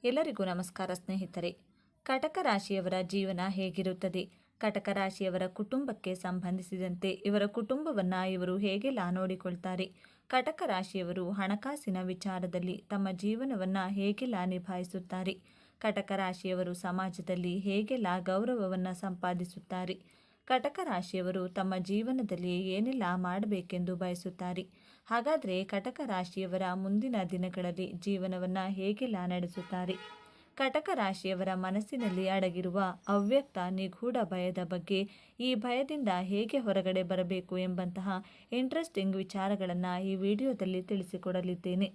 ಎಲ್ಲರಿಗೂ ನಮಸ್ಕಾರ ಸ್ನೇಹಿತರೆ. ಕಟಕ ರಾಶಿಯವರ ಜೀವನ ಹೇಗಿರುತ್ತದೆ? ಕಟಕ ರಾಶಿಯವರ ಕುಟುಂಬಕ್ಕೆ ಸಂಬಂಧಿಸಿದಂತೆ ಇವರ ಕುಟುಂಬವನ್ನು ಇವರು ಹೇಗೆಲ್ಲ ನೋಡಿಕೊಳ್ತಾರೆ? ಕಟಕ ರಾಶಿಯವರು ಹಣಕಾಸಿನ ವಿಚಾರದಲ್ಲಿ ತಮ್ಮ ಜೀವನವನ್ನು ಹೇಗೆಲ್ಲ ನಿಭಾಯಿಸುತ್ತಾರೆ? ಕಟಕ ರಾಶಿಯವರು ಸಮಾಜದಲ್ಲಿ ಹೇಗೆಲ್ಲ ಗೌರವವನ್ನು ಸಂಪಾದಿಸುತ್ತಾರೆ? ಕಟಕ ರಾಶಿಯವರು ತಮ್ಮ ಜೀವನದಲ್ಲಿ ಏನೆಲ್ಲ ಮಾಡಬೇಕೆಂದು ಬಯಸುತ್ತಾರೆ? ಹಾಗಾದರೆ ಕಟಕ ರಾಶಿಯವರ ಮುಂದಿನ ದಿನಗಳಲ್ಲಿ ಜೀವನವನ್ನು ಹೇಗೆಲ್ಲ ನಡೆಸುತ್ತಾರೆ? ಕಟಕ ರಾಶಿಯವರ ಮನಸ್ಸಿನಲ್ಲಿ ಅಡಗಿರುವ ಅವ್ಯಕ್ತ ನಿಗೂಢ ಭಯದ ಬಗ್ಗೆ, ಈ ಭಯದಿಂದ ಹೇಗೆ ಹೊರಗಡೆ ಬರಬೇಕು ಎಂಬಂತಹ ಇಂಟ್ರೆಸ್ಟಿಂಗ್ ವಿಚಾರಗಳನ್ನು ಈ ವಿಡಿಯೋದಲ್ಲಿ ತಿಳಿಸಿಕೊಡಲಿದ್ದೇನೆ.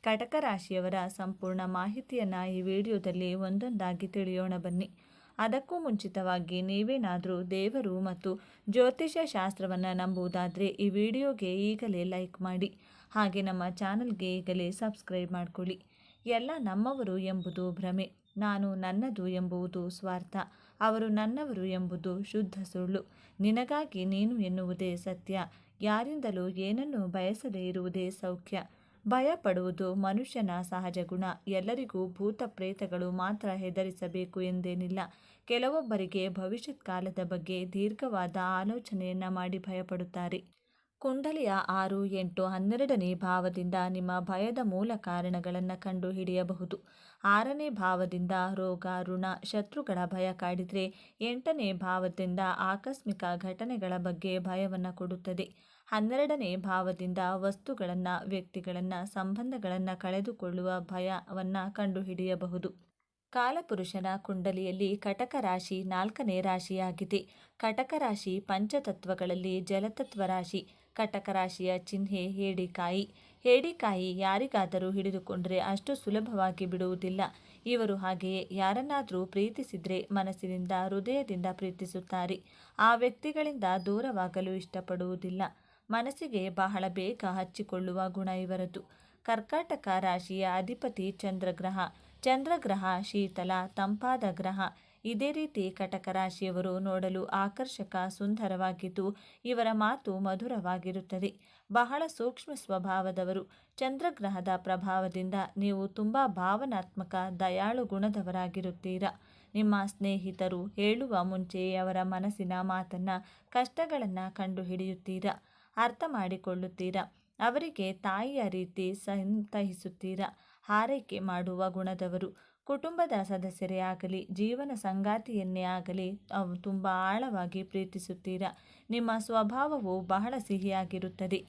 ಕಟಕ ರಾಶಿಯವರ ಸಂಪೂರ್ಣ ಮಾಹಿತಿಯನ್ನು ಈ ವಿಡಿಯೋದಲ್ಲಿ ಒಂದೊಂದಾಗಿ ತಿಳಿಯೋಣ ಬನ್ನಿ. ಅದಕ್ಕೂ ಮುಂಚಿತವಾಗಿ ನೀವೇನಾದರೂ ದೇವರು ಮತ್ತು ಜ್ಯೋತಿಷ್ಯ ಶಾಸ್ತ್ರವನ್ನು ನಂಬುವುದಾದರೆ ಈ ವಿಡಿಯೋಗೆ ಈಗಲೇ ಲೈಕ್ ಮಾಡಿ, ಹಾಗೆ ನಮ್ಮ ಚಾನಲ್ಗೆ ಈಗಲೇ ಸಬ್ಸ್ಕ್ರೈಬ್ ಮಾಡಿಕೊಳ್ಳಿ. ಎಲ್ಲ ನಮ್ಮವರು ಎಂಬುದು ಭ್ರಮೆ, ನಾನು ನನ್ನದು ಎಂಬುದು ಸ್ವಾರ್ಥ, ಅವರು ನನ್ನವರು ಎಂಬುದು ಶುದ್ಧ ಸುಳ್ಳು, ನಿನಗಾಗಿ ನೀನು ಎನ್ನುವುದೇ ಸತ್ಯ, ಯಾರಿಂದಲೂ ಏನನ್ನೂ ಬಯಸದೇ ಇರುವುದೇ ಸೌಖ್ಯ. ಭಯ ಪಡುವುದು ಮನುಷ್ಯನ ಸಹಜ ಗುಣ. ಎಲ್ಲರಿಗೂ ಭೂತ ಪ್ರೇತಗಳು ಮಾತ್ರ ಹೆದರಿಸಬೇಕು ಎಂದೇನಿಲ್ಲ. ಕೆಲವೊಬ್ಬರಿಗೆ ಭವಿಷ್ಯತ್ ಕಾಲದ ಬಗ್ಗೆ ದೀರ್ಘವಾದ ಆಲೋಚನೆಯನ್ನು ಮಾಡಿ ಭಯಪಡುತ್ತಾರೆ. ಕುಂಡಲಿಯ 6, 8, 12ನೇ ಭಾವದಿಂದ ನಿಮ್ಮ ಭಯದ ಮೂಲ ಕಾರಣಗಳನ್ನು ಕಂಡು ಹಿಡಿಯಬಹುದು. 6ನೇ ಭಾವದಿಂದ ರೋಗ, ಋಣ, ಶತ್ರುಗಳ ಭಯ ಕಾಡಿದರೆ 8ನೇ ಭಾವದಿಂದ ಆಕಸ್ಮಿಕ ಘಟನೆಗಳ ಬಗ್ಗೆ ಭಯವನ್ನು ಕೊಡುತ್ತದೆ. 12ನೇ ಭಾವದಿಂದ ವಸ್ತುಗಳನ್ನು, ವ್ಯಕ್ತಿಗಳನ್ನು, ಸಂಬಂಧಗಳನ್ನು ಕಳೆದುಕೊಳ್ಳುವ ಭಯವನ್ನು ಕಂಡುಹಿಡಿಯಬಹುದು. ಕಾಲಪುರುಷನ ಕುಂಡಲಿಯಲ್ಲಿ ಕಟಕ ರಾಶಿ 4ನೇ ರಾಶಿಯಾಗಿದೆ. ಕಟಕ ರಾಶಿ ಪಂಚತತ್ವಗಳಲ್ಲಿ ಜಲತತ್ವ ರಾಶಿ. ಕಟಕ ರಾಶಿಯ ಚಿಹ್ನೆ ಹೇಡಿಕಾಯಿ. ಹೇಡಿಕಾಯಿ ಯಾರಿಗಾದರೂ ಹಿಡಿದುಕೊಂಡರೆ ಅಷ್ಟು ಸುಲಭವಾಗಿ ಬಿಡುವುದಿಲ್ಲ. ಇವರು ಹಾಗೆಯೇ ಯಾರನ್ನಾದರೂ ಪ್ರೀತಿಸಿದರೆ ಮನಸ್ಸಿನಿಂದ, ಹೃದಯದಿಂದ ಪ್ರೀತಿಸುತ್ತಾರೆ. ಆ ವ್ಯಕ್ತಿಗಳಿಂದ ದೂರವಾಗಲು ಇಷ್ಟಪಡುವುದಿಲ್ಲ. ಮನಸ್ಸಿಗೆ ಬಹಳ ಬೇಗ ಹಚ್ಚಿಕೊಳ್ಳುವ ಗುಣ ಇವರದು. ಕರ್ಕಾಟಕ ರಾಶಿಯ ಅಧಿಪತಿ ಚಂದ್ರಗ್ರಹ. ಚಂದ್ರಗ್ರಹ ಶೀತಲ, ತಂಪಾದ ಗ್ರಹ. ಇದೇ ರೀತಿ ಕಟಕ ರಾಶಿಯವರು ನೋಡಲು ಆಕರ್ಷಕ, ಸುಂದರವಾಗಿದ್ದು ಇವರ ಮಾತು ಮಧುರವಾಗಿರುತ್ತದೆ. ಬಹಳ ಸೂಕ್ಷ್ಮ ಸ್ವಭಾವದವರು. ಚಂದ್ರಗ್ರಹದ ಪ್ರಭಾವದಿಂದ ನೀವು ತುಂಬ ಭಾವನಾತ್ಮಕ, ದಯಾಳು ಗುಣದವರಾಗಿರುತ್ತೀರಾ. ನಿಮ್ಮ ಸ್ನೇಹಿತರು ಹೇಳುವ ಮುಂಚೆಯೇ ಅವರ ಮನಸ್ಸಿನ ಮಾತನ್ನು, ಕಷ್ಟಗಳನ್ನು ಕಂಡುಹಿಡಿಯುತ್ತೀರಾ, ಅರ್ಥ ಮಾಡಿಕೊಳ್ಳುತ್ತೀರಾ. ಅವರಿಗೆ ತಾಯಿಯ ರೀತಿ ಸಂತಹಿಸುತ್ತೀರಾ. ಹಾರೈಕೆ ಮಾಡುವ ಗುಣದವರು. ಕುಟುಂಬದ ಸದಸ್ಯರೇ ಆಗಲಿ, ಜೀವನ ಸಂಗಾತಿಯನ್ನೇ ಆಗಲಿ ತುಂಬ ಆಳವಾಗಿ ಪ್ರೀತಿಸುತ್ತೀರಾ. ನಿಮ್ಮ ಸ್ವಭಾವವು ಬಹಳ ಸಿಹಿಯಾಗಿರುತ್ತದೆ.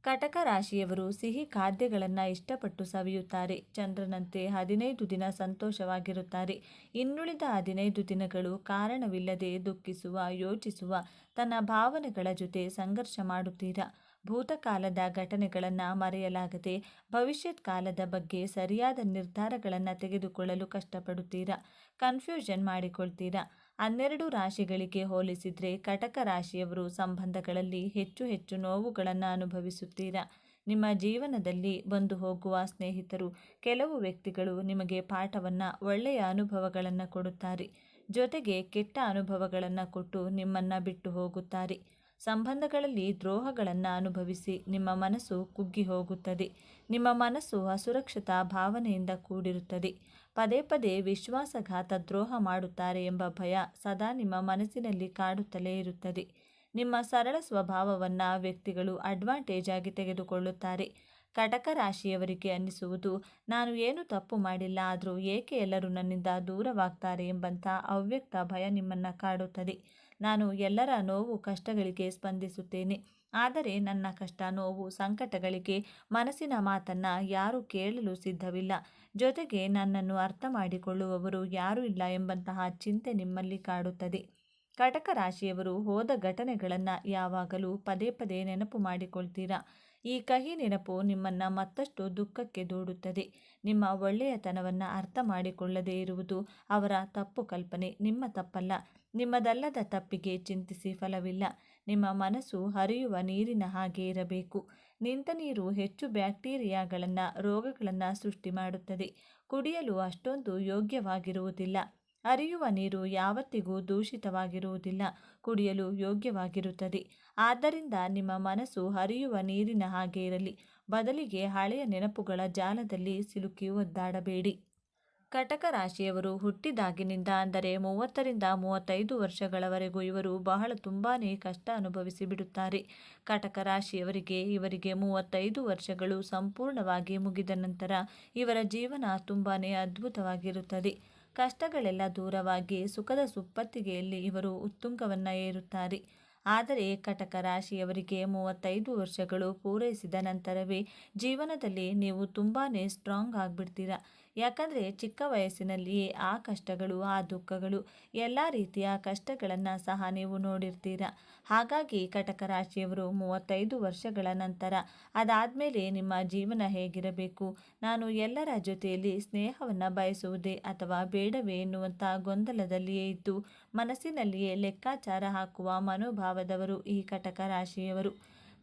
ಕಟಕ ರಾಶಿಯವರು ಸಿಹಿ ಖಾದ್ಯಗಳನ್ನು ಇಷ್ಟಪಟ್ಟು ಸವಿಯುತ್ತಾರೆ. ಚಂದ್ರನಂತೆ 15 ದಿನ ಸಂತೋಷವಾಗಿರುತ್ತಾರೆ. ಇನ್ನುಳಿದ 15 ದಿನಗಳು ಕಾರಣವಿಲ್ಲದೆ ದುಃಖಿಸುವ, ಯೋಚಿಸುವ, ತನ್ನ ಭಾವನೆಗಳ ಜೊತೆ ಸಂಘರ್ಷ ಮಾಡುತ್ತೀರಾ. ಭೂತಕಾಲದ ಘಟನೆಗಳನ್ನು ಮರೆಯಲಾಗದೆ ಭವಿಷ್ಯತ್ ಕಾಲದ ಬಗ್ಗೆ ಸರಿಯಾದ ನಿರ್ಧಾರಗಳನ್ನು ತೆಗೆದುಕೊಳ್ಳಲು ಕಷ್ಟಪಡುತ್ತೀರಾ. ಕನ್ಫ್ಯೂಷನ್ ಮಾಡಿಕೊಳ್ತೀರಾ. 12 ರಾಶಿಗಳಿಗೆ ಹೋಲಿಸಿದರೆ ಕಟಕ ರಾಶಿಯವರು ಸಂಬಂಧಗಳಲ್ಲಿ ಹೆಚ್ಚು ಹೆಚ್ಚು ನೋವುಗಳನ್ನು ಅನುಭವಿಸುತ್ತೀರಾ. ನಿಮ್ಮ ಜೀವನದಲ್ಲಿ ಬಂದು ಹೋಗುವ ಸ್ನೇಹಿತರು, ಕೆಲವು ವ್ಯಕ್ತಿಗಳು ನಿಮಗೆ ಪಾಠವನ್ನು, ಒಳ್ಳೆಯ ಅನುಭವಗಳನ್ನು ಕೊಡುತ್ತಾರೆ. ಜೊತೆಗೆ ಕೆಟ್ಟ ಅನುಭವಗಳನ್ನು ಕೊಟ್ಟು ನಿಮ್ಮನ್ನು ಬಿಟ್ಟು ಹೋಗುತ್ತಾರೆ. ಸಂಬಂಧಗಳಲ್ಲಿ ದ್ರೋಹಗಳನ್ನು ಅನುಭವಿಸಿ ನಿಮ್ಮ ಮನಸ್ಸು ಕುಗ್ಗಿ ಹೋಗುತ್ತದೆ. ನಿಮ್ಮ ಮನಸ್ಸು ಅಸುರಕ್ಷತಾ ಭಾವನೆಯಿಂದ ಕೂಡಿರುತ್ತದೆ. ಪದೇ ಪದೇ ವಿಶ್ವಾಸಘಾತ, ದ್ರೋಹ ಮಾಡುತ್ತಾರೆ ಎಂಬ ಭಯ ಸದಾ ನಿಮ್ಮ ಮನಸ್ಸಿನಲ್ಲಿ ಕಾಡುತ್ತಲೇ ಇರುತ್ತದೆ. ನಿಮ್ಮ ಸರಳ ಸ್ವಭಾವವನ್ನು ವ್ಯಕ್ತಿಗಳು ಅಡ್ವಾಂಟೇಜ್ ಆಗಿ ತೆಗೆದುಕೊಳ್ಳುತ್ತಾರೆ. ಕಟಕ ರಾಶಿಯವರಿಗೆ ಅನ್ನಿಸುವುದು, ನಾನು ಏನು ತಪ್ಪು ಮಾಡಿಲ್ಲ, ಆದರೂ ಏಕೆ ಎಲ್ಲರೂ ನನ್ನಿಂದ ದೂರವಾಗ್ತಾರೆ ಎಂಬಂಥ ಅವ್ಯಕ್ತ ಭಯ ನಿಮ್ಮನ್ನು ಕಾಡುತ್ತದೆ. ನಾನು ಎಲ್ಲರ ನೋವು, ಕಷ್ಟಗಳಿಗೆ ಸ್ಪಂದಿಸುತ್ತೇನೆ, ಆದರೆ ನನ್ನ ಕಷ್ಟ, ನೋವು, ಸಂಕಟಗಳಿಗೆ, ಮನಸ್ಸಿನ ಮಾತನ್ನು ಯಾರೂ ಕೇಳಲು ಸಿದ್ಧವಿಲ್ಲ. ಜೊತೆಗೆ ನನ್ನನ್ನು ಅರ್ಥ ಮಾಡಿಕೊಳ್ಳುವವರು ಯಾರೂ ಇಲ್ಲ ಎಂಬಂತಹ ಚಿಂತೆ ನಿಮ್ಮಲ್ಲಿ ಕಾಡುತ್ತದೆ. ಕಟಕ ರಾಶಿಯವರು ಹೋದ ಘಟನೆಗಳನ್ನು ಯಾವಾಗಲೂ ಪದೇ ಪದೇ ನೆನಪು ಮಾಡಿಕೊಳ್ತೀರಾ. ಈ ಕಹಿ ನೆನಪು ನಿಮ್ಮನ್ನು ಮತ್ತಷ್ಟು ದುಃಖಕ್ಕೆ ದೂಡುತ್ತದೆ. ನಿಮ್ಮ ಒಳ್ಳೆಯತನವನ್ನು ಅರ್ಥ ಮಾಡಿಕೊಳ್ಳದೇ ಇರುವುದು ಅವರ ತಪ್ಪು ಕಲ್ಪನೆ, ನಿಮ್ಮ ತಪ್ಪಲ್ಲ. ನಿಮ್ಮದಲ್ಲದ ತಪ್ಪಿಗೆ ಚಿಂತಿಸಿ ಫಲವಿಲ್ಲ. ನಿಮ್ಮ ಮನಸ್ಸು ಹರಿಯುವ ನೀರಿನ ಹಾಗೆ ಇರಬೇಕು. ನಿಂತ ನೀರು ಹೆಚ್ಚು ಬ್ಯಾಕ್ಟೀರಿಯಾಗಳನ್ನು, ರೋಗಗಳನ್ನು ಸೃಷ್ಟಿ ಮಾಡುತ್ತದೆ. ಕುಡಿಯಲು ಅಷ್ಟೊಂದು ಯೋಗ್ಯವಾಗಿರುವುದಿಲ್ಲ. ಹರಿಯುವ ನೀರು ಯಾವತ್ತಿಗೂ ದೂಷಿತವಾಗಿರುವುದಿಲ್ಲ, ಕುಡಿಯಲು ಯೋಗ್ಯವಾಗಿರುತ್ತದೆ. ಆದ್ದರಿಂದ ನಿಮ್ಮ ಮನಸ್ಸು ಹರಿಯುವ ನೀರಿನ ಹಾಗೆ ಇರಲಿ. ಬದಲಿಗೆ ಹಳೆಯ ನೆನಪುಗಳ ಜಾಲದಲ್ಲಿ ಸಿಲುಕಿ ಒದ್ದಾಡಬೇಡಿ. ಕಟಕ ರಾಶಿಯವರು ಹುಟ್ಟಿದಾಗಿನಿಂದ ಅಂದರೆ 30ರಿಂದ 35 ವರ್ಷಗಳವರೆಗೂ ಇವರು ತುಂಬಾನೇ ಕಷ್ಟ ಅನುಭವಿಸಿ ಬಿಡುತ್ತಾರೆ. ಕಟಕ ರಾಶಿಯವರಿಗೆ ಇವರಿಗೆ 35 ವರ್ಷಗಳು ಸಂಪೂರ್ಣವಾಗಿ ಮುಗಿದ ನಂತರ ಇವರ ಜೀವನ ತುಂಬಾನೇ ಅದ್ಭುತವಾಗಿರುತ್ತದೆ. ಕಷ್ಟಗಳೆಲ್ಲ ದೂರವಾಗಿ ಸುಖದ ಸುಪ್ಪತ್ತಿಗೆಯಲ್ಲಿ ಇವರು ಉತ್ತುಂಗವನ್ನು ಏರುತ್ತಾರೆ. ಆದರೆ ಕಟಕ ರಾಶಿಯವರಿಗೆ 35 ವರ್ಷಗಳು ಪೂರೈಸಿದ ನಂತರವೇ ಜೀವನದಲ್ಲಿ ನೀವು ತುಂಬಾನೇ ಸ್ಟ್ರಾಂಗ್ ಆಗಿಬಿಡ್ತೀರಾ. ಯಾಕಂದರೆ ಚಿಕ್ಕ ವಯಸ್ಸಿನಲ್ಲಿಯೇ ಆ ಕಷ್ಟಗಳು, ಆ ದುಃಖಗಳು, ಎಲ್ಲ ರೀತಿಯ ಕಷ್ಟಗಳನ್ನು ಸಹ ನೀವು ನೋಡಿರ್ತೀರ. ಹಾಗಾಗಿ ಕಟಕ ರಾಶಿಯವರು 35 ವರ್ಷಗಳ ನಂತರ ಅದಾದಮೇಲೆ ನಿಮ್ಮ ಜೀವನ ಹೇಗಿರಬೇಕು, ನಾನು ಎಲ್ಲರ ಜೊತೆಯಲ್ಲಿ ಸ್ನೇಹವನ್ನು ಬಯಸುವುದೇ ಅಥವಾ ಬೇಡವೇ ಎನ್ನುವಂಥ ಗೊಂದಲದಲ್ಲಿಯೇ ಇದ್ದು ಮನಸ್ಸಿನಲ್ಲಿಯೇ ಲೆಕ್ಕಾಚಾರ ಹಾಕುವ ಮನೋಭಾವದವರು ಈ ಕಟಕ ರಾಶಿಯವರು.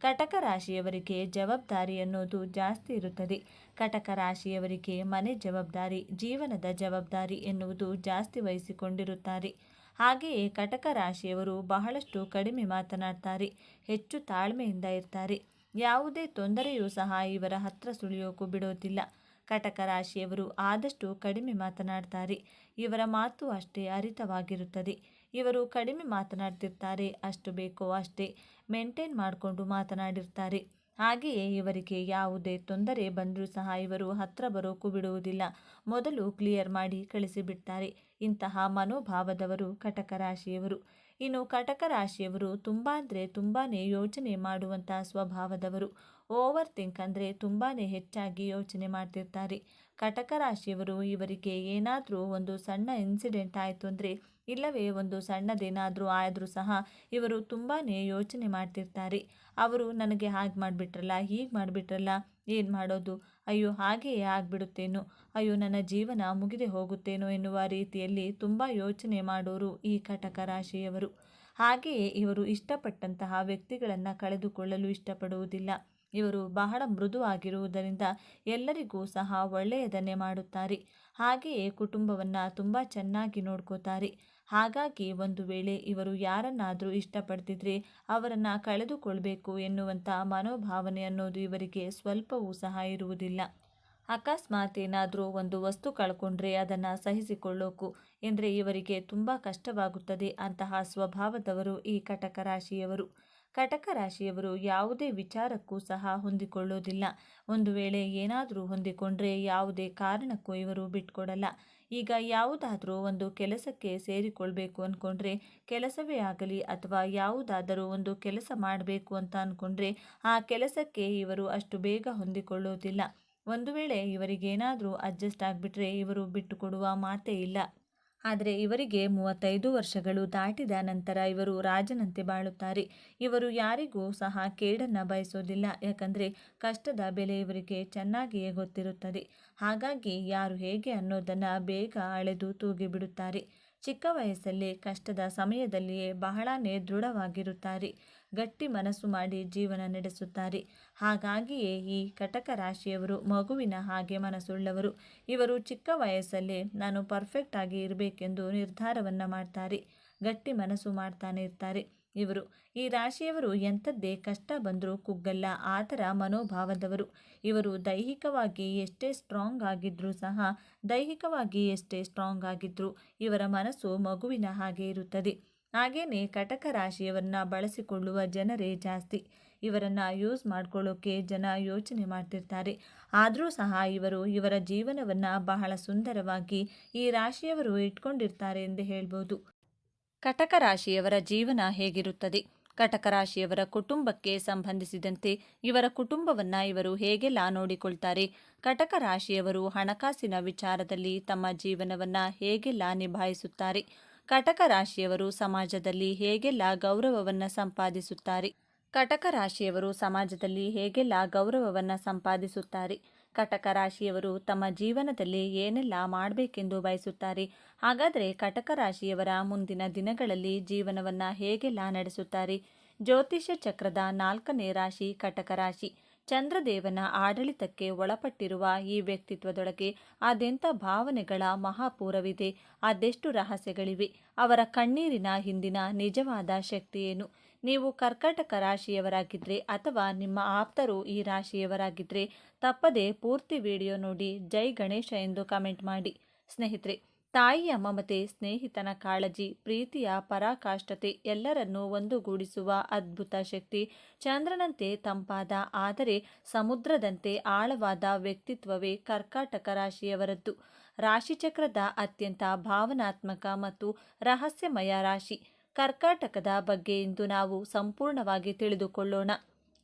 ಕಟಕ ರಾಶಿಯವರಿಗೆ ಜವಾಬ್ದಾರಿ ಅನ್ನೋದು ಜಾಸ್ತಿ ಇರುತ್ತದೆ. ಕಟಕ ರಾಶಿಯವರಿಗೆ ಮನೆ ಜವಾಬ್ದಾರಿ, ಜೀವನದ ಜವಾಬ್ದಾರಿ ಎನ್ನುವುದು ಜಾಸ್ತಿ ವಹಿಸಿಕೊಂಡಿರುತ್ತಾರೆ. ಹಾಗೆಯೇ ಕಟಕ ರಾಶಿಯವರು ಬಹಳಷ್ಟು ಕಡಿಮೆ ಮಾತನಾಡ್ತಾರೆ, ಹೆಚ್ಚು ತಾಳ್ಮೆಯಿಂದ ಇರ್ತಾರೆ. ಯಾವುದೇ ತೊಂದರೆಯೂ ಸಹ ಇವರ ಹತ್ರ ಸುಳಿಯೋಕು ಬಿಡೋದಿಲ್ಲ. ಕಟಕ ರಾಶಿಯವರು ಆದಷ್ಟು ಕಡಿಮೆ ಮಾತನಾಡ್ತಾರೆ. ಇವರ ಮಾತು ಅಷ್ಟೇ ಹರಿತವಾಗಿರುತ್ತದೆ. ಇವರು ಕಡಿಮೆ ಮಾತನಾಡ್ತಿರ್ತಾರೆ, ಅಷ್ಟು ಬೇಕೋ ಅಷ್ಟೇ ಮೇಂಟೈನ್ ಮಾಡಿಕೊಂಡು ಮಾತನಾಡಿರ್ತಾರೆ. ಹಾಗೆಯೇ ಇವರಿಗೆ ಯಾವುದೇ ತೊಂದರೆ ಬಂದರೂ ಸಹ ಇವರು ಹತ್ರ ಬರೋಕು ಬಿಡುವುದಿಲ್ಲ, ಮೊದಲು ಕ್ಲಿಯರ್ ಮಾಡಿ ಕಳಿಸಿಬಿಡ್ತಾರೆ. ಇಂತಹ ಮನೋಭಾವದವರು ಕಟಕ ರಾಶಿಯವರು. ಇನ್ನು ಕಟಕ ರಾಶಿಯವರು ತುಂಬ ಅಂದರೆ ತುಂಬಾ ಯೋಚನೆ ಮಾಡುವಂಥ ಸ್ವಭಾವದವರು. ಓವರ್ ಥಿಂಕ್ ಅಂದರೆ ತುಂಬಾ ಹೆಚ್ಚಾಗಿ ಯೋಚನೆ ಮಾಡ್ತಿರ್ತಾರೆ. ಕಟಕ ರಾಶಿಯವರು ಇವರಿಗೆ ಏನಾದರೂ ಒಂದು ಸಣ್ಣ ಇನ್ಸಿಡೆಂಟ್ ಆಯಿತು ಅಂದರೆ, ಇಲ್ಲವೇ ಒಂದು ಸಣ್ಣದೇನಾದರೂ ಆದರೂ ಸಹ ಇವರು ತುಂಬಾ ಯೋಚನೆ ಮಾಡ್ತಿರ್ತಾರೆ. ಅವರು ನನಗೆ ಹಾಗೆ ಮಾಡಿಬಿಟ್ರಲ್ಲ, ಹೀಗೆ ಮಾಡಿಬಿಟ್ರಲ್ಲ, ಏನು ಮಾಡೋದು, ಅಯ್ಯೋ ಹಾಗೆಯೇ ಆಗಿಬಿಡುತ್ತೇನೋ, ಅಯ್ಯೋ ನನ್ನ ಜೀವನ ಮುಗಿದೇ ಹೋಗುತ್ತೇನೋ ಎನ್ನುವ ರೀತಿಯಲ್ಲಿ ತುಂಬ ಯೋಚನೆ ಮಾಡೋರು ಈ ಕಟಕ ರಾಶಿಯವರು. ಹಾಗೆಯೇ ಇವರು ಇಷ್ಟಪಟ್ಟಂತಹ ವ್ಯಕ್ತಿಗಳನ್ನು ಕಳೆದುಕೊಳ್ಳಲು ಇಷ್ಟಪಡುವುದಿಲ್ಲ. ಇವರು ಬಹಳ ಮೃದುವಾಗಿರುವುದರಿಂದ ಎಲ್ಲರಿಗೂ ಸಹ ಒಳ್ಳೆಯದನ್ನೇ ಮಾಡುತ್ತಾರೆ. ಹಾಗೆಯೇ ಕುಟುಂಬವನ್ನು ತುಂಬ ಚೆನ್ನಾಗಿ ನೋಡ್ಕೋತಾರೆ. ಹಾಗಾಗಿ ಒಂದು ವೇಳೆ ಇವರು ಯಾರನ್ನಾದರೂ ಇಷ್ಟಪಡ್ತಿದ್ರೆ ಅವರನ್ನು ಕಳೆದುಕೊಳ್ಬೇಕು ಎನ್ನುವಂಥ ಮನೋಭಾವನೆ ಅನ್ನೋದು ಇವರಿಗೆ ಸ್ವಲ್ಪವೂ ಸಹ ಇರುವುದಿಲ್ಲ. ಅಕಸ್ಮಾತ್ ಏನಾದರೂ ಒಂದು ವಸ್ತು ಕಳ್ಕೊಂಡ್ರೆ ಅದನ್ನು ಸಹಿಸಿಕೊಳ್ಳೋಕು ಎಂದರೆ ಇವರಿಗೆ ತುಂಬ ಕಷ್ಟವಾಗುತ್ತದೆ. ಅಂತಹ ಸ್ವಭಾವದವರು ಈ ಕಟಕ ರಾಶಿಯವರು. ಕಟಕ ರಾಶಿಯವರು ಯಾವುದೇ ವಿಚಾರಕ್ಕೂ ಸಹ ಹೊಂದಿಕೊಳ್ಳೋದಿಲ್ಲ. ಒಂದು ವೇಳೆ ಏನಾದರೂ ಹೊಂದಿಕೊಂಡ್ರೆ ಯಾವುದೇ ಕಾರಣಕ್ಕೂ ಇವರು ಬಿಟ್ಕೊಡಲ್ಲ. ಈಗ ಯಾವುದಾದ್ರೂ ಒಂದು ಕೆಲಸಕ್ಕೆ ಸೇರಿಕೊಳ್ಬೇಕು ಅಂದ್ಕೊಂಡ್ರೆ, ಕೆಲಸವೇ ಆಗಲಿ ಅಥವಾ ಯಾವುದಾದರೂ ಒಂದು ಕೆಲಸ ಮಾಡಬೇಕು ಅಂತ ಅಂದ್ಕೊಂಡ್ರೆ ಆ ಕೆಲಸಕ್ಕೆ ಇವರು ಅಷ್ಟು ಬೇಗ ಹೊಂದಿಕೊಳ್ಳೋದಿಲ್ಲ. ಒಂದು ವೇಳೆ ಇವರಿಗೇನಾದರೂ ಅಡ್ಜಸ್ಟ್ ಆಗಿಬಿಟ್ರೆ ಇವರು ಬಿಟ್ಟುಕೊಡುವ ಮಾತೇ ಇಲ್ಲ. ಆದರೆ ಇವರಿಗೆ 35 ವರ್ಷಗಳು ದಾಟಿದ ನಂತರ ಇವರು ರಾಜನಂತೆ ಬಾಳುತ್ತಾರೆ. ಇವರು ಯಾರಿಗೂ ಸಹ ಕೇಡನ್ನು ಬಯಸೋದಿಲ್ಲ. ಯಾಕಂದರೆ ಕಷ್ಟದ ಬೆಲೆ ಇವರಿಗೆ ಚೆನ್ನಾಗಿಯೇ ಗೊತ್ತಿರುತ್ತದೆ. ಹಾಗಾಗಿ ಯಾರು ಹೇಗೆ ಅನ್ನೋದನ್ನು ಬೇಗ ಅಳೆದು ತೂಗಿಬಿಡುತ್ತಾರೆ. ಚಿಕ್ಕ ವಯಸ್ಸಲ್ಲೇ ಕಷ್ಟದ ಸಮಯದಲ್ಲಿಯೇ ಬಹಳನೇ ದೃಢವಾಗಿರುತ್ತಾರೆ. ಗಟ್ಟಿ ಮನಸ್ಸು ಮಾಡಿ ಜೀವನ ನಡೆಸುತ್ತಾರೆ. ಹಾಗಾಗಿಯೇ ಈ ಕಟಕ ರಾಶಿಯವರು ಮಗುವಿನ ಹಾಗೆ ಮನಸ್ಸುಳ್ಳವರು. ಇವರು ಚಿಕ್ಕ ವಯಸ್ಸಲ್ಲೇ ನಾನು ಪರ್ಫೆಕ್ಟ್ ಆಗಿ ಇರಬೇಕೆಂದು ನಿರ್ಧಾರವನ್ನು ಮಾಡ್ತಾರೆ. ಗಟ್ಟಿ ಮನಸ್ಸು ಮಾಡ್ತಾನೆ ಇರ್ತಾರೆ. ಇವರು ಈ ರಾಶಿಯವರು ಎಂಥದ್ದೇ ಕಷ್ಟ ಬಂದರೂ ಕುಗ್ಗಲ್ಲ, ಆ ಥರ ಮನೋಭಾವದವರು. ಇವರು ದೈಹಿಕವಾಗಿ ಎಷ್ಟೇ ಸ್ಟ್ರಾಂಗ್ ಆಗಿದ್ರೂ ಸಹ ಇವರ ಮನಸ್ಸು ಮಗುವಿನ ಹಾಗೆ ಇರುತ್ತದೆ. ಹಾಗೆಯೇ ಕಟಕ ರಾಶಿಯವರನ್ನ ಬಳಸಿಕೊಳ್ಳುವ ಜನರೇ ಜಾಸ್ತಿ. ಇವರನ್ನು ಯೂಸ್ ಮಾಡ್ಕೊಳ್ಳೋಕೆ ಜನ ಯೋಚನೆ ಮಾಡ್ತಿರ್ತಾರೆ. ಆದರೂ ಸಹ ಇವರು ಇವರ ಜೀವನವನ್ನು ಬಹಳ ಸುಂದರವಾಗಿ ಈ ರಾಶಿಯವರು ಇಟ್ಕೊಂಡಿರ್ತಾರೆ ಎಂದು ಹೇಳ್ಬೋದು. ಕಟಕ ರಾಶಿಯವರ ಜೀವನ ಹೇಗಿರುತ್ತದೆ? ಕಟಕ ರಾಶಿಯವರ ಕುಟುಂಬಕ್ಕೆ ಸಂಬಂಧಿಸಿದಂತೆ ಇವರ ಕುಟುಂಬವನ್ನು ಇವರು ಹೇಗೆಲ್ಲ ನೋಡಿಕೊಳ್ತಾರೆ? ಕಟಕ ರಾಶಿಯವರು ಹಣಕಾಸಿನ ವಿಚಾರದಲ್ಲಿ ತಮ್ಮ ಜೀವನವನ್ನು ಹೇಗೆಲ್ಲ ನಿಭಾಯಿಸುತ್ತಾರೆ? ಕಟಕ ರಾಶಿಯವರು ಸಮಾಜದಲ್ಲಿ ಹೇಗೆಲ್ಲ ಗೌರವವನ್ನು ಸಂಪಾದಿಸುತ್ತಾರೆ? ಕಟಕ ರಾಶಿಯವರು ಸಮಾಜದಲ್ಲಿ ಹೇಗೆಲ್ಲ ಗೌರವವನ್ನು ಸಂಪಾದಿಸುತ್ತಾರೆ? ಕಟಕ ರಾಶಿಯವರು ತಮ್ಮ ಜೀವನದಲ್ಲಿ ಏನೆಲ್ಲ ಮಾಡಬೇಕೆಂದು ಬಯಸುತ್ತಾರೆ? ಹಾಗಾದರೆ ಕಟಕ ರಾಶಿಯವರ ಮುಂದಿನ ದಿನಗಳಲ್ಲಿ ಜೀವನವನ್ನು ಹೇಗೆಲ್ಲ ನಡೆಸುತ್ತಾರೆ? ಜ್ಯೋತಿಷ್ಯ ಚಕ್ರದ 4ನೇ ರಾಶಿ ಕಟಕ ರಾಶಿ. ಚಂದ್ರದೇವನ ಆಡಳಿತಕ್ಕೆ ಒಳಪಟ್ಟಿರುವ ಈ ವ್ಯಕ್ತಿತ್ವದೊಳಗೆ ಅದೆಂಥ ಭಾವನೆಗಳ ಮಹಾಪೂರವಿದೆ, ಅದೆಷ್ಟು ರಹಸ್ಯಗಳಿವೆ, ಅವರ ಕಣ್ಣೀರಿನ ಹಿಂದಿನ ನಿಜವಾದ ಶಕ್ತಿ ಏನು? ನೀವು ಕರ್ಕಾಟಕ ರಾಶಿಯವರಾಗಿದ್ದರೆ ಅಥವಾ ನಿಮ್ಮ ಆಪ್ತರು ಈ ರಾಶಿಯವರಾಗಿದ್ದರೆ ತಪ್ಪದೆ ಪೂರ್ತಿ ವಿಡಿಯೋ ನೋಡಿ ಜೈ ಗಣೇಶ ಎಂದು ಕಮೆಂಟ್ ಮಾಡಿ. ಸ್ನೇಹಿತರೆ, ತಾಯಿಯ ಮಮತೆ, ಸ್ನೇಹಿತನ ಕಾಳಜಿ, ಪ್ರೀತಿಯ ಪರಾಕಾಷ್ಠತೆ ಎಲ್ಲರನ್ನೂ ಒಂದುಗೂಡಿಸುವ ಅದ್ಭುತ ಶಕ್ತಿ, ಚಂದ್ರನಂತೆ ತಂಪಾದ ಆದರೆ ಸಮುದ್ರದಂತೆ ಆಳವಾದ ವ್ಯಕ್ತಿತ್ವವೇ ಕರ್ಕಾಟಕ ರಾಶಿಯವರದ್ದು. ರಾಶಿಚಕ್ರದ ಅತ್ಯಂತ ಭಾವನಾತ್ಮಕ ಮತ್ತು ರಹಸ್ಯಮಯ ರಾಶಿ ಕರ್ಕಾಟಕದ ಬಗ್ಗೆ ಇಂದು ನಾವು ಸಂಪೂರ್ಣವಾಗಿ ತಿಳಿದುಕೊಳ್ಳೋಣ.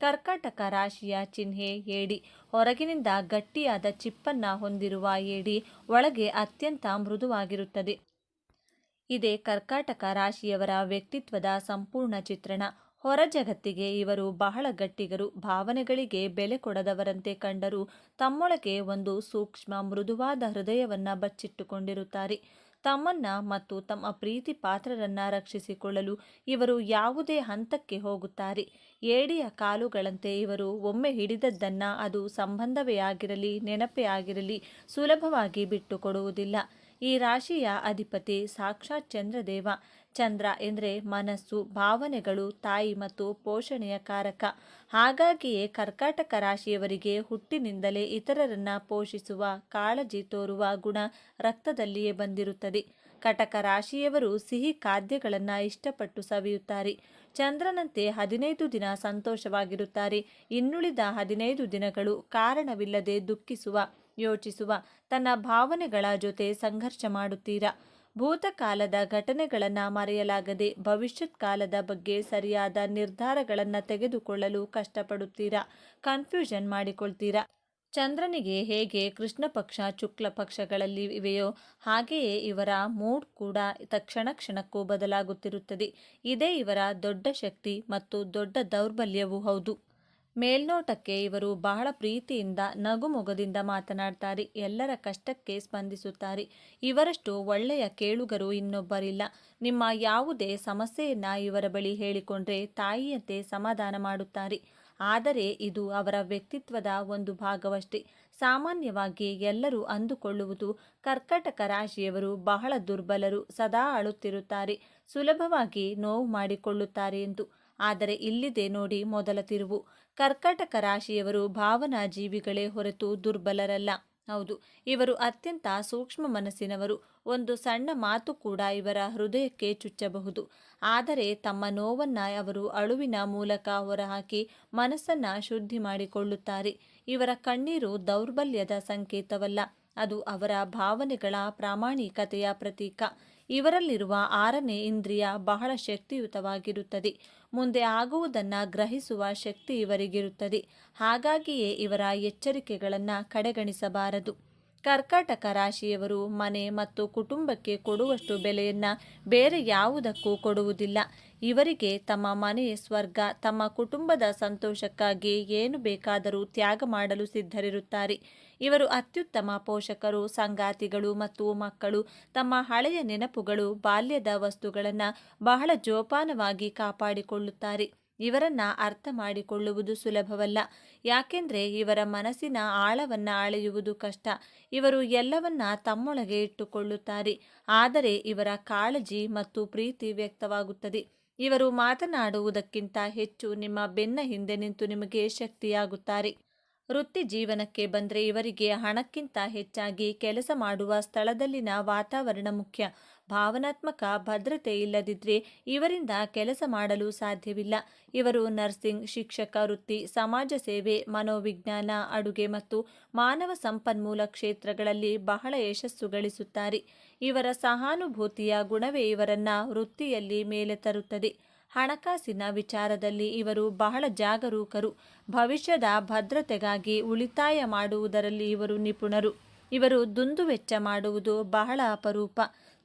ಕರ್ಕಾಟಕ ರಾಶಿಯ ಚಿಹ್ನೆ ಏಡಿ. ಹೊರಗಿನಿಂದ ಗಟ್ಟಿಯಾದ ಚಿಪ್ಪನ್ನ ಹೊಂದಿರುವ ಏಡಿ ಒಳಗೆ ಅತ್ಯಂತ ಮೃದುವಾಗಿರುತ್ತದೆ. ಇದೇ ಕರ್ಕಾಟಕ ರಾಶಿಯವರ ವ್ಯಕ್ತಿತ್ವದ ಸಂಪೂರ್ಣ ಚಿತ್ರಣ. ಹೊರ ಜಗತ್ತಿಗೆ ಇವರು ಬಹಳ ಗಟ್ಟಿಗರು, ಭಾವನೆಗಳಿಗೆ ಬೆಲೆ ಕೊಡದವರಂತೆ ಕಂಡರೂ ತಮ್ಮೊಳಗೆ ಒಂದು ಸೂಕ್ಷ್ಮ ಮೃದುವಾದ ಹೃದಯವನ್ನ ಬಚ್ಚಿಟ್ಟುಕೊಂಡಿರುತ್ತಾರೆ. ತಮ್ಮನ್ನ ಮತ್ತು ತಮ್ಮ ಪ್ರೀತಿ ಪಾತ್ರರನ್ನ ರಕ್ಷಿಸಿಕೊಳ್ಳಲು ಇವರು ಯಾವುದೇ ಹಂತಕ್ಕೆ ಹೋಗುತ್ತಾರೆ. ಏಡಿಯ ಕಾಲುಗಳಂತೆ ಇವರು ಒಮ್ಮೆ ಹಿಡಿದದ್ದನ್ನ, ಅದು ಸಂಬಂಧವೇ ಆಗಿರಲಿ ನೆನಪೇ ಆಗಿರಲಿ, ಸುಲಭವಾಗಿ ಬಿಟ್ಟುಕೊಡುವುದಿಲ್ಲ. ಈ ರಾಶಿಯ ಅಧಿಪತಿ ಸಾಕ್ಷಾತ್ ಚಂದ್ರದೇವ. ಚಂದ್ರ ಎಂದರೆ ಮನಸ್ಸು, ಭಾವನೆಗಳು, ತಾಯಿ ಮತ್ತು ಪೋಷಣೆಯ ಕಾರಕ. ಹಾಗಾಗಿಯೇ ಕರ್ಕಾಟಕ ರಾಶಿಯವರಿಗೆ ಹುಟ್ಟಿನಿಂದಲೇ ಇತರರನ್ನ ಪೋಷಿಸುವ, ಕಾಳಜಿ ತೋರುವ ಗುಣ ರಕ್ತದಲ್ಲಿಯೇ ಬಂದಿರುತ್ತದೆ. ಕಟಕ ರಾಶಿಯವರು ಸಿಹಿ ಖಾದ್ಯಗಳನ್ನು ಇಷ್ಟಪಟ್ಟು ಸವಿಯುತ್ತಾರೆ. ಚಂದ್ರನಂತೆ 15 ದಿನ ಸಂತೋಷವಾಗಿರುತ್ತಾರೆ. ಇನ್ನುಳಿದ 15 ದಿನಗಳು ಕಾರಣವಿಲ್ಲದೆ ದುಃಖಿಸುವ, ಯೋಚಿಸುವ, ತನ್ನ ಭಾವನೆಗಳ ಜೊತೆ ಸಂಘರ್ಷ ಮಾಡುತ್ತೀರಾ. ಭೂತಕಾಲದ ಘಟನೆಗಳನ್ನು ಮರೆಯಲಾಗದೆ ಭವಿಷ್ಯತ್ ಕಾಲದ ಬಗ್ಗೆ ಸರಿಯಾದ ನಿರ್ಧಾರಗಳನ್ನು ತೆಗೆದುಕೊಳ್ಳಲು ಕಷ್ಟಪಡುತ್ತೀರಾ, ಕನ್ಫ್ಯೂಷನ್ ಮಾಡಿಕೊಳ್ತೀರಾ. ಚಂದ್ರನಿಗೆ ಹೇಗೆ ಕೃಷ್ಣ ಪಕ್ಷ ಶುಕ್ಲ ಪಕ್ಷಗಳಲ್ಲಿ ಇವೆಯೋ ಹಾಗೆಯೇ ಇವರ ಮೂಡ್ ಕೂಡ ಕ್ಷಣ ಕ್ಷಣಕ್ಕೂ ಬದಲಾಗುತ್ತಿರುತ್ತದೆ. ಇದೇ ಇವರ ದೊಡ್ಡ ಶಕ್ತಿ ಮತ್ತು ದೊಡ್ಡ ದೌರ್ಬಲ್ಯವೂ ಹೌದು. ಮೇಲ್ನೋಟಕ್ಕೆ ಇವರು ಬಹಳ ಪ್ರೀತಿಯಿಂದ ನಗುಮೊಗದಿಂದ ಮಾತನಾಡ್ತಾರೆ, ಎಲ್ಲರ ಕಷ್ಟಕ್ಕೆ ಸ್ಪಂದಿಸುತ್ತಾರೆ. ಇವರಷ್ಟು ಒಳ್ಳೆಯ ಕೇಳುಗರು ಇನ್ನೊಬ್ಬರಿಲ್ಲ. ನಿಮ್ಮ ಯಾವುದೇ ಸಮಸ್ಯೆಯನ್ನ ಇವರ ಬಳಿ ಹೇಳಿಕೊಂಡ್ರೆ ತಾಯಿಯಂತೆ ಸಮಾಧಾನ ಮಾಡುತ್ತಾರೆ. ಆದರೆ ಇದು ಅವರ ವ್ಯಕ್ತಿತ್ವದ ಒಂದು ಭಾಗವಷ್ಟೇ. ಸಾಮಾನ್ಯವಾಗಿ ಎಲ್ಲರೂ ಅಂದುಕೊಳ್ಳುವುದು ಕರ್ಕಾಟಕ ರಾಶಿಯವರು ಬಹಳ ದುರ್ಬಲರು, ಸದಾ ಅಳುತ್ತಿರುತ್ತಾರೆ, ಸುಲಭವಾಗಿ ನೋವು ಮಾಡಿಕೊಳ್ಳುತ್ತಾರೆ ಎಂದು. ಆದರೆ ಇಲ್ಲಿದೆ ನೋಡಿ ಮೊದಲ ತಿರುವು. ಕರ್ಕಾಟಕ ರಾಶಿಯವರು ಭಾವನಾ ಜೀವಿಗಳೇ ಹೊರತು ದುರ್ಬಲರಲ್ಲ. ಹೌದು, ಇವರು ಅತ್ಯಂತ ಸೂಕ್ಷ್ಮ ಮನಸ್ಸಿನವರು. ಒಂದು ಸಣ್ಣ ಮಾತು ಕೂಡ ಇವರ ಹೃದಯಕ್ಕೆ ಚುಚ್ಚಬಹುದು. ಆದರೆ ತಮ್ಮ ನೋವನ್ನ ಅವರು ಅಳುವಿನ ಮೂಲಕ ಹೊರಹಾಕಿ ಮನಸ್ಸನ್ನ ಶುದ್ಧಿ ಮಾಡಿಕೊಳ್ಳುತ್ತಾರೆ. ಇವರ ಕಣ್ಣೀರು ದೌರ್ಬಲ್ಯದ ಸಂಕೇತವಲ್ಲ, ಅದು ಅವರ ಭಾವನೆಗಳ ಪ್ರಾಮಾಣಿಕತೆಯ ಪ್ರತೀಕ. ಇವರಲ್ಲಿರುವ 6ನೇ ಇಂದ್ರಿಯ ಬಹಳ ಶಕ್ತಿಯುತವಾಗಿರುತ್ತದೆ. ಮುಂದೆ ಆಗುವುದನ್ನು ಗ್ರಹಿಸುವ ಶಕ್ತಿ ಇವರಿಗಿರುತ್ತದೆ. ಹಾಗಾಗಿಯೇ ಇವರ ಎಚ್ಚರಿಕೆಗಳನ್ನು ಕಡೆಗಣಿಸಬಾರದು. ಕರ್ಕಾಟಕ ರಾಶಿಯವರು ಮನೆ ಮತ್ತು ಕುಟುಂಬಕ್ಕೆ ಕೊಡುವಷ್ಟು ಬೆಲೆಯನ್ನು ಬೇರೆ ಯಾವುದಕ್ಕೂ ಕೊಡುವುದಿಲ್ಲ. ಇವರಿಗೆ ತಮ್ಮ ಮನೆ ಸ್ವರ್ಗ. ತಮ್ಮ ಕುಟುಂಬದ ಸಂತೋಷಕ್ಕಾಗಿ ಏನು ಬೇಕಾದರೂ ತ್ಯಾಗ ಮಾಡಲು ಸಿದ್ಧರಿರುತ್ತಾರೆ. ಇವರು ಅತ್ಯುತ್ತಮ ಪೋಷಕರು, ಸಂಗಾತಿಗಳು ಮತ್ತು ಮಕ್ಕಳು. ತಮ್ಮ ಹಳೆಯ ನೆನಪುಗಳು, ಬಾಲ್ಯದ ವಸ್ತುಗಳನ್ನು ಬಹಳ ಜೋಪಾನವಾಗಿ ಕಾಪಾಡಿಕೊಳ್ಳುತ್ತಾರೆ. ಇವರನ್ನ ಅರ್ಥ ಮಾಡಿಕೊಳ್ಳುವುದು ಸುಲಭವಲ್ಲ, ಯಾಕೆಂದರೆ ಇವರ ಮನಸ್ಸಿನ ಆಳವನ್ನು ಅಳೆಯುವುದು ಕಷ್ಟ. ಇವರು ಎಲ್ಲವನ್ನ ತಮ್ಮೊಳಗೆ ಇಟ್ಟುಕೊಳ್ಳುತ್ತಾರೆ, ಆದರೆ ಇವರ ಕಾಳಜಿ ಮತ್ತು ಪ್ರೀತಿ ವ್ಯಕ್ತವಾಗುತ್ತದೆ. ಇವರು ಮಾತನಾಡುವುದಕ್ಕಿಂತ ಹೆಚ್ಚು ನಿಮ್ಮ ಬೆನ್ನ ಹಿಂದೆ ನಿಂತು ನಿಮಗೆ ಶಕ್ತಿಯಾಗುತ್ತಾರೆ. ವೃತ್ತಿ ಜೀವನಕ್ಕೆ ಬಂದರೆ ಇವರಿಗೆ ಹಣಕ್ಕಿಂತ ಹೆಚ್ಚಾಗಿ ಕೆಲಸ ಮಾಡುವ ಸ್ಥಳದಲ್ಲಿನ ವಾತಾವರಣ ಮುಖ್ಯ. ಭಾವನಾತ್ಮಕ ಭದ್ರತೆ ಇಲ್ಲದಿದ್ದರೆ ಇವರಿಂದ ಕೆಲಸ ಮಾಡಲು ಸಾಧ್ಯವಿಲ್ಲ. ಇವರು ನರ್ಸಿಂಗ್, ಶಿಕ್ಷಕ ವೃತ್ತಿ, ಸಮಾಜ ಸೇವೆ, ಮನೋವಿಜ್ಞಾನ, ಅಡುಗೆ ಮತ್ತು ಮಾನವ ಸಂಪನ್ಮೂಲ ಕ್ಷೇತ್ರಗಳಲ್ಲಿ ಬಹಳ ಯಶಸ್ಸು ಗಳಿಸುತ್ತಾರೆ. ಇವರ ಸಹಾನುಭೂತಿಯ ಗುಣವೇ ಇವರನ್ನ ವೃತ್ತಿಯಲ್ಲಿ ಮೇಲೆ ತರುತ್ತದೆ. ಹಣಕಾಸಿನ ವಿಚಾರದಲ್ಲಿ ಇವರು ಬಹಳ ಜಾಗರೂಕರು. ಭವಿಷ್ಯದ ಭದ್ರತೆಗಾಗಿ ಉಳಿತಾಯ ಮಾಡುವುದರಲ್ಲಿ ಇವರು ನಿಪುಣರು. ಇವರು ದುಂದುವೆಚ್ಚ ಮಾಡುವುದು ಬಹಳ ಅಪರೂಪ.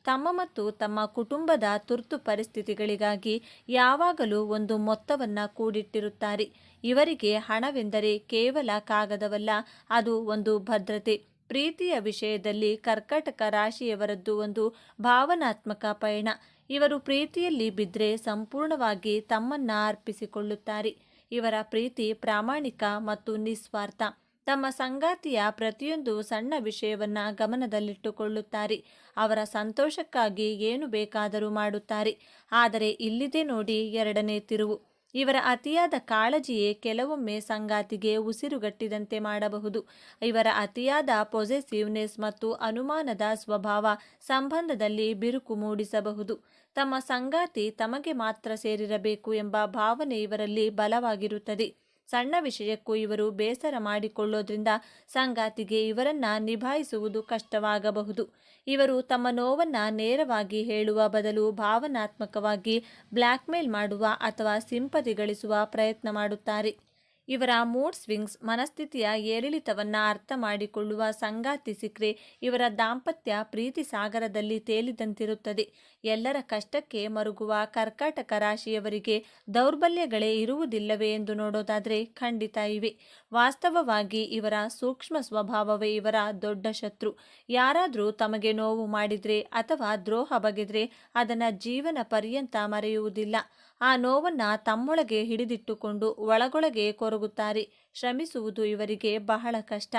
ತಮ್ಮ ಮತ್ತು ತಮ್ಮ ಕುಟುಂಬದ ತುರ್ತು ಪರಿಸ್ಥಿತಿಗಳಿಗಾಗಿ ಯಾವಾಗಲೂ ಒಂದು ಮೊತ್ತವನ್ನು ಕೂಡಿಟ್ಟಿರುತ್ತಾರೆ. ಇವರಿಗೆ ಹಣವೆಂದರೆ ಕೇವಲ ಕಾಗದವಲ್ಲ, ಅದು ಒಂದು ಭದ್ರತೆ. ಪ್ರೀತಿಯ ವಿಷಯದಲ್ಲಿ ಕರ್ಕಾಟಕ ರಾಶಿಯವರದ್ದು ಒಂದು ಭಾವನಾತ್ಮಕ ಪಯಣ. ಇವರು ಪ್ರೀತಿಯಲ್ಲಿ ಬಿದ್ದರೆ ಸಂಪೂರ್ಣವಾಗಿ ತಮ್ಮನ್ನ ಅರ್ಪಿಸಿಕೊಳ್ಳುತ್ತಾರೆ. ಇವರ ಪ್ರೀತಿ ಪ್ರಾಮಾಣಿಕ ಮತ್ತು ನಿಸ್ವಾರ್ಥ. ತಮ್ಮ ಸಂಗಾತಿಯ ಪ್ರತಿಯೊಂದು ಸಣ್ಣ ವಿಷಯವನ್ನ ಗಮನದಲ್ಲಿಟ್ಟುಕೊಳ್ಳುತ್ತಾರೆ. ಅವರ ಸಂತೋಷಕ್ಕಾಗಿ ಏನು ಬೇಕಾದರೂ ಮಾಡುತ್ತಾರೆ. ಆದರೆ ಇಲ್ಲಿದೆ ನೋಡಿ 2ನೇ ತಿರುವು. ಇವರ ಅತಿಯಾದ ಕಾಳಜಿಯೇ ಕೆಲವೊಮ್ಮೆ ಸಂಗಾತಿಗೆ ಉಸಿರುಗಟ್ಟಿದಂತೆ ಮಾಡಬಹುದು. ಇವರ ಅತಿಯಾದ ಪೊಸೆಸಿವ್ನೆಸ್ ಮತ್ತು ಅನುಮಾನದ ಸ್ವಭಾವ ಸಂಬಂಧದಲ್ಲಿ ಬಿರುಕು ಮೂಡಿಸಬಹುದು. ತಮ್ಮ ಸಂಗಾತಿ ತಮಗೆ ಮಾತ್ರ ಸೇರಿರಬೇಕು ಎಂಬ ಭಾವನೆ ಇವರಲ್ಲಿ ಬಲವಾಗಿರುತ್ತದೆ. ಸಣ್ಣ ವಿಷಯಕ್ಕೂ ಇವರು ಬೇಸರ ಮಾಡಿಕೊಳ್ಳೋದ್ರಿಂದ ಸಂಗಾತಿಗೆ ಇವರನ್ನ ನಿಭಾಯಿಸುವುದು ಕಷ್ಟವಾಗಬಹುದು. ಇವರು ತಮ್ಮ ನೋವನ್ನ ನೇರವಾಗಿ ಹೇಳುವ ಬದಲು ಭಾವನಾತ್ಮಕವಾಗಿ ಬ್ಲ್ಯಾಕ್ಮೇಲ್ ಮಾಡುವ ಅಥವಾ ಸಿಂಪತಿ ಗಳಿಸುವ ಪ್ರಯತ್ನ ಮಾಡುತ್ತಾರೆ. ಇವರ ಮೂಡ್ ಸ್ವಿಂಗ್ಸ್ ಮನಸ್ಥಿತಿಯ ಏರಿಳಿತವನ್ನ ಅರ್ಥ ಮಾಡಿಕೊಳ್ಳುವ ಸಂಗಾತಿ ಸಿಕ್ರೆ ಇವರ ದಾಂಪತ್ಯ ಪ್ರೀತಿ ಸಾಗರದಲ್ಲಿ ತೇಲಿದಂತಿರುತ್ತದೆ. ಎಲ್ಲರ ಕಷ್ಟಕ್ಕೆ ಮರುಗುವ ಕರ್ಕಾಟಕ ರಾಶಿಯವರಿಗೆ ದೌರ್ಬಲ್ಯಗಳೇ ಇರುವುದಿಲ್ಲವೇ ಎಂದು ನೋಡೋದಾದರೆ ಖಂಡಿತ ಇವೆ. ವಾಸ್ತವವಾಗಿ ಇವರ ಸೂಕ್ಷ್ಮ ಸ್ವಭಾವವೇ ಇವರ ದೊಡ್ಡ ಶತ್ರು. ಯಾರಾದರೂ ತಮಗೆ ನೋವು ಮಾಡಿದ್ರೆ ಅಥವಾ ದ್ರೋಹ ಬಗೆದ್ರೆ ಅದನ್ನ ಜೀವನ ಪರ್ಯಂತ ಮರೆಯುವುದಿಲ್ಲ. ಆ ನೋವನ್ನ ತಮ್ಮೊಳಗೆ ಹಿಡಿದಿಟ್ಟುಕೊಂಡು ಒಳಗೊಳಗೆ ಕೊರಗುತ್ತಾರೆ. ಶ್ರಮಿಸುವುದು ಇವರಿಗೆ ಬಹಳ ಕಷ್ಟ.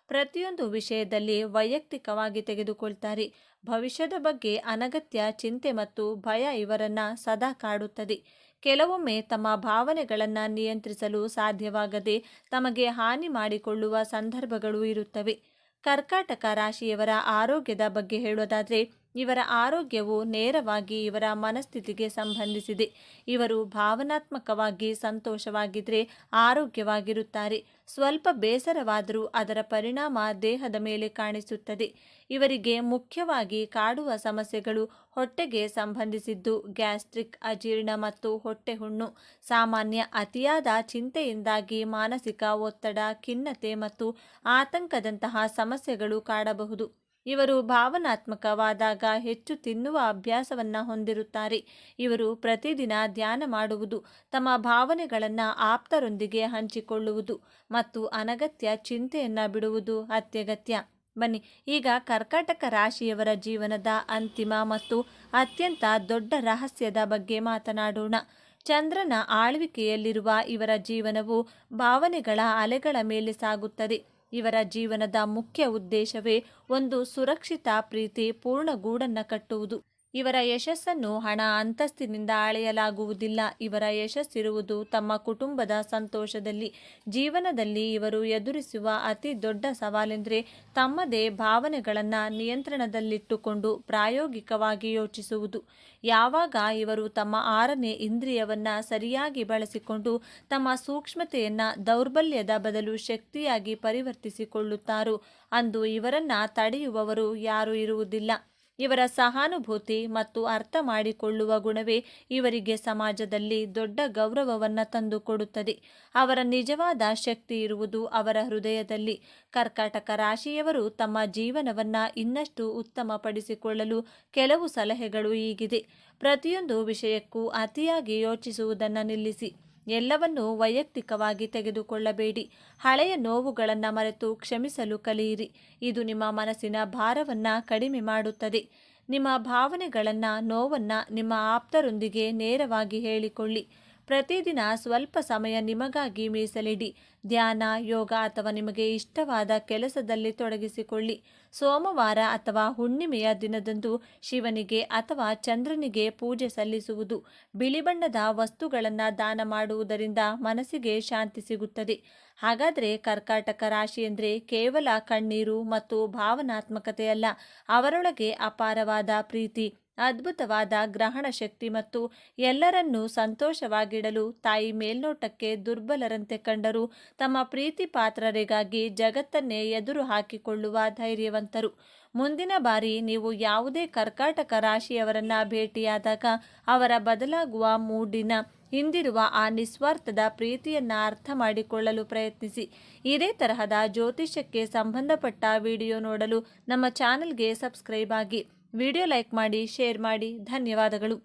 ಪ್ರತಿಯೊಂದು ವಿಷಯದಲ್ಲಿ ವೈಯಕ್ತಿಕವಾಗಿ ತೆಗೆದುಕೊಳ್ತಾರೆ. ಭವಿಷ್ಯದ ಬಗ್ಗೆ ಅನಗತ್ಯ ಚಿಂತೆ ಮತ್ತು ಭಯ ಇವರನ್ನ ಸದಾ ಕಾಡುತ್ತದೆ. ಕೆಲವೊಮ್ಮೆ ತಮ್ಮ ಭಾವನೆಗಳನ್ನು ನಿಯಂತ್ರಿಸಲು ಸಾಧ್ಯವಾಗದೆ ತಮಗೆ ಹಾನಿ ಮಾಡಿಕೊಳ್ಳುವ ಸಂದರ್ಭಗಳು ಇರುತ್ತವೆ. ಕರ್ಕಾಟಕ ರಾಶಿಯವರ ಆರೋಗ್ಯದ ಬಗ್ಗೆ ಹೇಳೋದಾದರೆ ಇವರ ಆರೋಗ್ಯವು ನೇರವಾಗಿ ಇವರ ಮನಸ್ಥಿತಿಗೆ ಸಂಬಂಧಿಸಿದೆ. ಇವರು ಭಾವನಾತ್ಮಕವಾಗಿ ಸಂತೋಷವಾಗಿದ್ದರೆ ಆರೋಗ್ಯವಾಗಿರುತ್ತಾರೆ. ಸ್ವಲ್ಪ ಬೇಸರವಾದರೂ ಅದರ ಪರಿಣಾಮ ದೇಹದ ಮೇಲೆ ಕಾಣಿಸುತ್ತದೆ. ಇವರಿಗೆ ಮುಖ್ಯವಾಗಿ ಕಾಡುವ ಸಮಸ್ಯೆಗಳು ಹೊಟ್ಟೆಗೆ ಸಂಬಂಧಿಸಿದ್ದು ಗ್ಯಾಸ್ಟ್ರಿಕ್, ಅಜೀರ್ಣ ಮತ್ತು ಹೊಟ್ಟೆ ಹುಣ್ಣು. ಸಾಮಾನ್ಯ ಅತಿಯಾದ ಚಿಂತೆಯಿಂದಾಗಿ ಮಾನಸಿಕ ಒತ್ತಡ, ಖಿನ್ನತೆ ಮತ್ತು ಆತಂಕದಂತಹ ಸಮಸ್ಯೆಗಳು ಕಾಡಬಹುದು. ಇವರು ಭಾವನಾತ್ಮಕವಾದಾಗ ಹೆಚ್ಚು ತಿನ್ನುವ ಅಭ್ಯಾಸವನ್ನು ಹೊಂದಿರುತ್ತಾರೆ. ಇವರು ಪ್ರತಿದಿನ ಧ್ಯಾನ ಮಾಡುವುದು, ತಮ್ಮ ಭಾವನೆಗಳನ್ನು ಆಪ್ತರೊಂದಿಗೆ ಹಂಚಿಕೊಳ್ಳುವುದು ಮತ್ತು ಅನಗತ್ಯ ಚಿಂತೆಯನ್ನು ಬಿಡುವುದು ಅತ್ಯಗತ್ಯ. ಬನ್ನಿ ಈಗ ಕರ್ಕಾಟಕ ರಾಶಿಯವರ ಜೀವನದ ಅಂತಿಮ ಮತ್ತು ಅತ್ಯಂತ ದೊಡ್ಡ ರಹಸ್ಯದ ಬಗ್ಗೆ ಮಾತನಾಡೋಣ. ಚಂದ್ರನ ಆಳ್ವಿಕೆಯಲ್ಲಿರುವ ಇವರ ಜೀವನವು ಭಾವನೆಗಳ ಅಲೆಗಳ ಮೇಲೆ ಸಾಗುತ್ತದೆ. ಇವರ ಜೀವನದ ಮುಖ್ಯ ಉದ್ದೇಶವೇ ಒಂದು ಸುರಕ್ಷಿತ ಪ್ರೀತಿ ಪೂರ್ಣ ಗೂಡನ್ನು ಕಟ್ಟುವುದು. ಇವರ ಯಶಸ್ಸನ್ನು ಹಣ ಅಂತಸ್ತಿನಿಂದ ಅಳೆಯಲಾಗುವುದಿಲ್ಲ. ಇವರ ಯಶಸ್ಸಿರುವುದು ತಮ್ಮ ಕುಟುಂಬದ ಸಂತೋಷದಲ್ಲಿ. ಜೀವನದಲ್ಲಿ ಇವರು ಎದುರಿಸುವ ಅತಿ ದೊಡ್ಡ ಸವಾಲೆಂದರೆ ತಮ್ಮದೇ ಭಾವನೆಗಳನ್ನು ನಿಯಂತ್ರಣದಲ್ಲಿಟ್ಟುಕೊಂಡು ಪ್ರಾಯೋಗಿಕವಾಗಿ ಯೋಚಿಸುವುದು. ಯಾವಾಗ ಇವರು ತಮ್ಮ 6ನೇ ಇಂದ್ರಿಯವನ್ನು ಸರಿಯಾಗಿ ಬಳಸಿಕೊಂಡು ತಮ್ಮ ಸೂಕ್ಷ್ಮತೆಯನ್ನು ದೌರ್ಬಲ್ಯದ ಬದಲು ಶಕ್ತಿಯಾಗಿ ಪರಿವರ್ತಿಸಿಕೊಳ್ಳುತ್ತಾರೋ ಅಂದು ಇವರನ್ನು ತಡೆಯುವವರು ಯಾರೂ ಇರುವುದಿಲ್ಲ. ಇವರ ಸಹಾನುಭೂತಿ ಮತ್ತು ಅರ್ಥ ಮಾಡಿಕೊಳ್ಳುವ ಗುಣವೇ ಇವರಿಗೆ ಸಮಾಜದಲ್ಲಿ ದೊಡ್ಡ ಗೌರವವನ್ನು ತಂದುಕೊಡುತ್ತದೆ. ಅವರ ನಿಜವಾದ ಶಕ್ತಿ ಇರುವುದು ಅವರ ಹೃದಯದಲ್ಲಿ. ಕರ್ಕಾಟಕ ರಾಶಿಯವರು ತಮ್ಮ ಜೀವನವನ್ನು ಇನ್ನಷ್ಟು ಉತ್ತಮಪಡಿಸಿಕೊಳ್ಳಲು ಕೆಲವು ಸಲಹೆಗಳು ಹೀಗಿದೆ. ಪ್ರತಿಯೊಂದು ವಿಷಯಕ್ಕೂ ಅತಿಯಾಗಿ ಯೋಚಿಸುವುದನ್ನು ನಿಲ್ಲಿಸಿ. ಎಲ್ಲವನ್ನೂ ವೈಯಕ್ತಿಕವಾಗಿ ತೆಗೆದುಕೊಳ್ಳಬೇಡಿ. ಹಳೆಯ ನೋವುಗಳನ್ನು ಮರೆತು ಕ್ಷಮಿಸಲು ಕಲಿಯಿರಿ. ಇದು ನಿಮ್ಮ ಮನಸ್ಸಿನ ಭಾರವನ್ನು ಕಡಿಮೆ ಮಾಡುತ್ತದೆ. ನಿಮ್ಮ ಭಾವನೆಗಳನ್ನು, ನೋವನ್ನು ನಿಮ್ಮ ಆಪ್ತರೊಂದಿಗೆ ನೇರವಾಗಿ ಹೇಳಿಕೊಳ್ಳಿ. ಪ್ರತಿದಿನ ಸ್ವಲ್ಪ ಸಮಯ ನಿಮಗಾಗಿ ಮೀಸಲಿಡಿ. ಧ್ಯಾನ, ಯೋಗ ಅಥವಾ ನಿಮಗೆ ಇಷ್ಟವಾದ ಕೆಲಸದಲ್ಲಿ ತೊಡಗಿಸಿಕೊಳ್ಳಿ. ಸೋಮವಾರ ಅಥವಾ ಹುಣ್ಣಿಮೆಯ ದಿನದಂದು ಶಿವನಿಗೆ ಅಥವಾ ಚಂದ್ರನಿಗೆ ಪೂಜೆ ಸಲ್ಲಿಸುವುದು, ಬಿಳಿ ಬಣ್ಣದ ವಸ್ತುಗಳನ್ನು ದಾನ ಮಾಡುವುದರಿಂದ ಮನಸ್ಸಿಗೆ ಶಾಂತಿ ಸಿಗುತ್ತದೆ. ಹಾಗಾದರೆ ಕರ್ಕಾಟಕ ರಾಶಿ ಎಂದರೆ ಕೇವಲ ಕಣ್ಣೀರು ಮತ್ತು ಭಾವನಾತ್ಮಕತೆಯಲ್ಲ. ಅವರೊಳಗೆ ಅಪಾರವಾದ ಪ್ರೀತಿ, ಅದ್ಭುತವಾದ ಗ್ರಹಣ ಶಕ್ತಿ ಮತ್ತು ಎಲ್ಲರನ್ನೂ ಸಂತೋಷವಾಗಿಡಲು ತಾಯಿ ಮೇಲ್ನೋಟಕ್ಕೆ ದುರ್ಬಲರಂತೆ ಕಂಡರೂ ತಮ್ಮ ಪ್ರೀತಿ ಪಾತ್ರರಿಗಾಗಿ ಜಗತ್ತನ್ನೇ ಎದುರು ಹಾಕಿಕೊಳ್ಳುವ ಧೈರ್ಯವಂತರು. ಮುಂದಿನ ಬಾರಿ ನೀವು ಯಾವುದೇ ಕರ್ಕಾಟಕ ರಾಶಿಯವರನ್ನ ಭೇಟಿಯಾದಾಗ ಅವರ ಬದಲಾಗುವ ಮೂಡಿನ ಹಿಂದಿರುವ ಆ ನಿಸ್ವಾರ್ಥದ ಪ್ರೀತಿಯನ್ನ ಅರ್ಥ ಮಾಡಿಕೊಳ್ಳಲು ಪ್ರಯತ್ನಿಸಿ. ಇದೇ ತರಹದ ಜ್ಯೋತಿಷ್ಯಕ್ಕೆ ಸಂಬಂಧಪಟ್ಟ ವಿಡಿಯೋ ನೋಡಲು ನಮ್ಮ ಚಾನೆಲ್ಗೆ ಸಬ್ಸ್ಕ್ರೈಬ್ ಆಗಿ. ವಿಡಿಯೋ ಲೈಕ್ ಮಾಡಿ, ಶೇರ್ ಮಾಡಿ. ಧನ್ಯವಾದಗಳು.